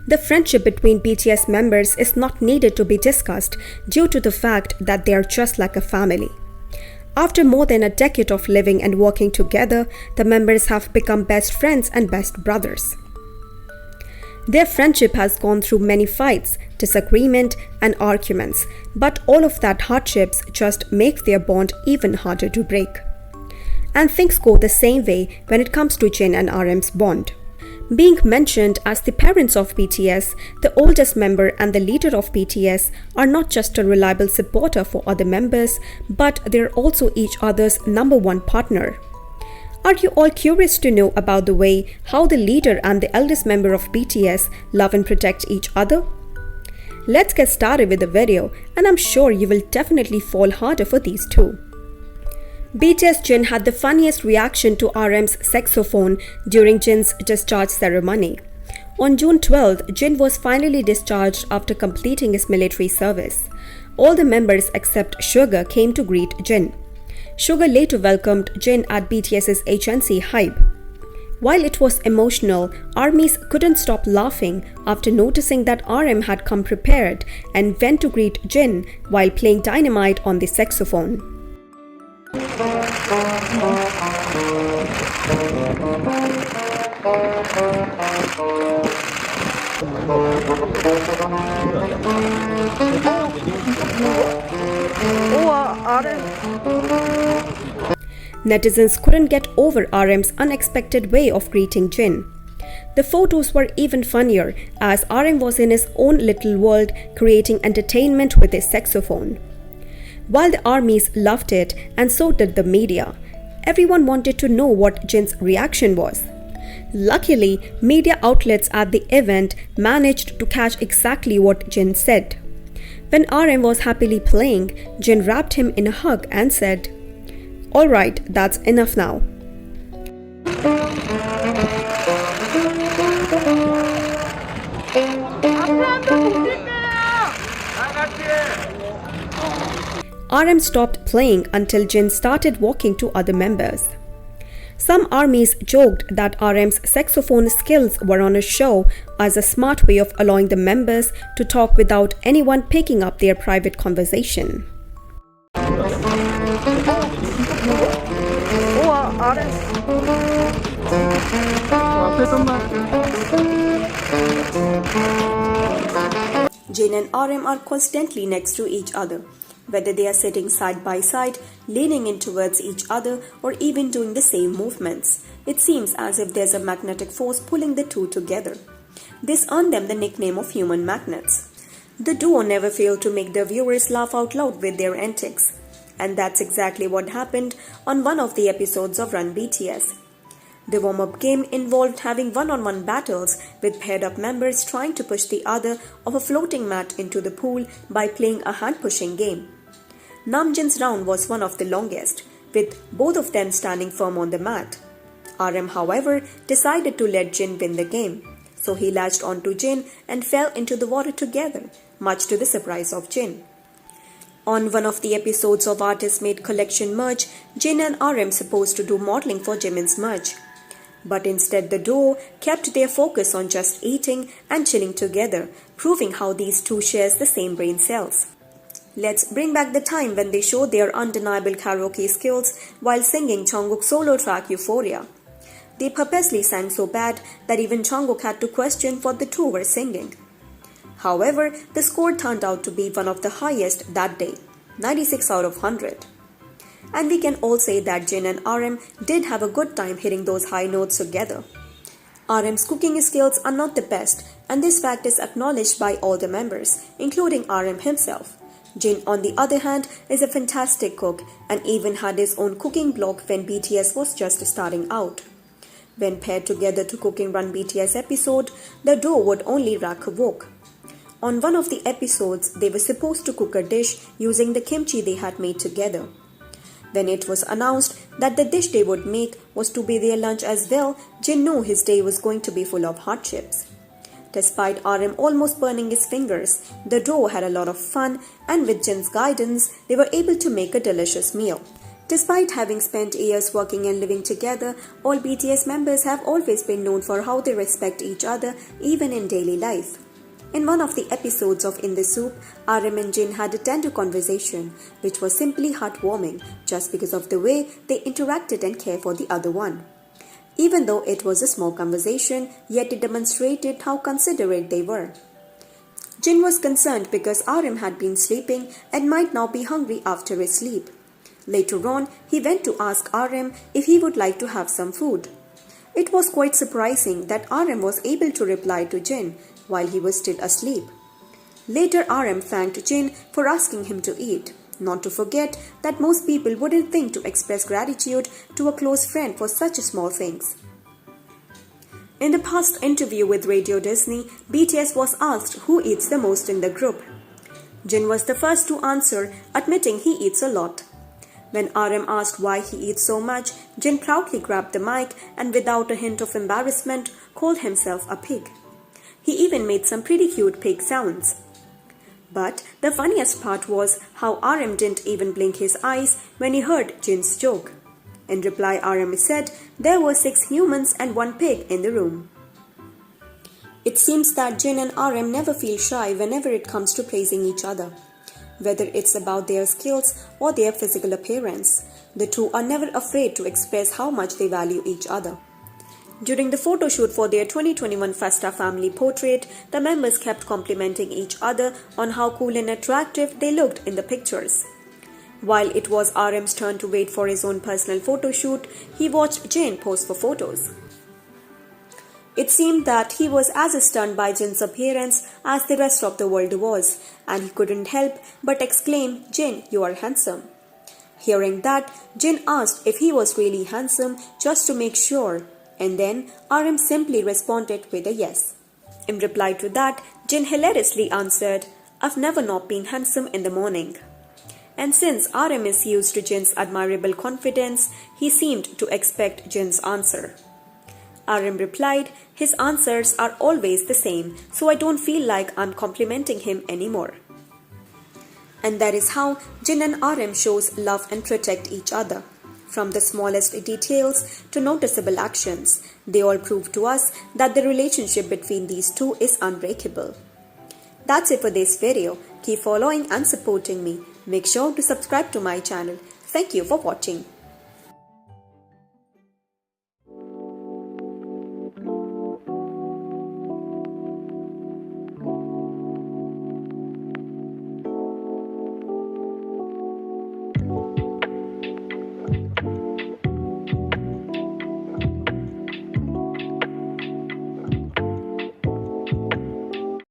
The friendship between BTS members is not needed to be discussed due to the fact that they are just like a family. After more than a decade of living and working together, the members have become best friends and best brothers. Their friendship has gone through many fights, disagreement, and arguments, but all of that hardships just make their bond even harder to break. And things go the same way when it comes to Jin and RM's bond. Being mentioned as the parents of BTS, the oldest member and the leader of BTS are not just a reliable supporter for other members, but they're also each other's number one partner. Are you all curious to know about the way how the leader and the eldest member of BTS love and protect each other? Let's get started with the video, and I'm sure you will definitely fall harder for these two. BTS Jin had the funniest reaction to RM's saxophone during Jin's discharge ceremony. On June 12th, Jin was finally discharged after completing his military service. All the members except Sugar came to greet Jin. Sugar later welcomed Jin at BTS's HNC Hype. While it was emotional, ARMYs couldn't stop laughing after noticing that RM had come prepared and went to greet Jin while playing Dynamite on the saxophone. Netizens couldn't get over RM's unexpected way of greeting Jin. The photos were even funnier as RM was in his own little world creating entertainment with his saxophone. While the ARMYs loved it and so did the media, everyone wanted to know what Jin's reaction was. Luckily, media outlets at the event managed to catch exactly what Jin said. When RM was happily playing, Jin wrapped him in a hug and said, "Alright, that's enough now." RM stopped playing until Jin started walking to other members. Some ARMYs joked that RM's saxophone skills were on a show as a smart way of allowing the members to talk without anyone picking up their private conversation. Jin and RM are constantly next to each other, whether they are sitting side by side, leaning in towards each other, or even doing the same movements. It seems as if there's a magnetic force pulling the two together. This earned them the nickname of human magnets. The duo never failed to make their viewers laugh out loud with their antics. And that's exactly what happened on one of the episodes of Run BTS. The warm-up game involved having one-on-one battles with paired-up members trying to push the other off a floating mat into the pool by playing a hand-pushing game. Namjin's round was one of the longest, with both of them standing firm on the mat. RM, however, decided to let Jin win the game, so he latched onto Jin and fell into the water together, much to the surprise of Jin. On one of the episodes of Artist Made Collection merch, Jin and RM supposed to do modeling for Jimin's merch. But instead the duo kept their focus on just eating and chilling together, proving how these two share the same brain cells. Let's bring back the time when they showed their undeniable karaoke skills while singing Jungkook's solo track Euphoria. They purposely sang so bad that even Jungkook had to question what the two were singing. However, the score turned out to be one of the highest that day, 96 out of 100. And we can all say that Jin and RM did have a good time hitting those high notes together. RM's cooking skills are not the best, and this fact is acknowledged by all the members, including RM himself. Jin, on the other hand, is a fantastic cook and even had his own cooking blog when BTS was just starting out. When paired together to cooking Run BTS episode, the duo would only rack a wok. On one of the episodes, they were supposed to cook a dish using the kimchi they had made together. When it was announced that the dish they would make was to be their lunch as well, Jin knew his day was going to be full of hardships. Despite RM almost burning his fingers, the duo had a lot of fun, and with Jin's guidance, they were able to make a delicious meal. Despite having spent years working and living together, all BTS members have always been known for how they respect each other even in daily life. In one of the episodes of In the Soup, RM and Jin had a tender conversation, which was simply heartwarming just because of the way they interacted and cared for the other one. Even though it was a small conversation, yet it demonstrated how considerate they were. Jin was concerned because RM had been sleeping and might now be hungry after his sleep. Later on, he went to ask RM if he would like to have some food. It was quite surprising that RM was able to reply to Jin while he was still asleep. Later, RM thanked Jin for asking him to eat, not to forget that most people wouldn't think to express gratitude to a close friend for such small things. In the past interview with Radio Disney, BTS was asked who eats the most in the group. Jin was the first to answer, admitting he eats a lot. When RM asked why he eats so much, Jin proudly grabbed the mic and without a hint of embarrassment called himself a pig. He even made some pretty cute pig sounds. But the funniest part was how RM didn't even blink his eyes when he heard Jin's joke. In reply, RM said there were 6 humans and 1 pig in the room. It seems that Jin and RM never feel shy whenever it comes to praising each other. Whether it's about their skills or their physical appearance, the two are never afraid to express how much they value each other. During the photo shoot for their 2021 Festa family portrait, the members kept complimenting each other on how cool and attractive they looked in the pictures. While it was RM's turn to wait for his own personal photo shoot, he watched Jin pose for photos. It seemed that he was as stunned by Jin's appearance as the rest of the world was, and he couldn't help but exclaim, "Jin, you are handsome." Hearing that, Jin asked if he was really handsome just to make sure, and then RM simply responded with a yes. In reply to that, Jin hilariously answered, "I've never not been handsome in the morning." And since RM is used to Jin's admirable confidence, he seemed to expect Jin's answer. RM replied, "His answers are always the same, so I don't feel like I'm complimenting him anymore." And that is how Jin and RM shows love and protect each other. From the smallest details to noticeable actions, they all prove to us that the relationship between these two is unbreakable. That's it for this video. Keep following and supporting me. Make sure to subscribe to my channel. Thank you for watching.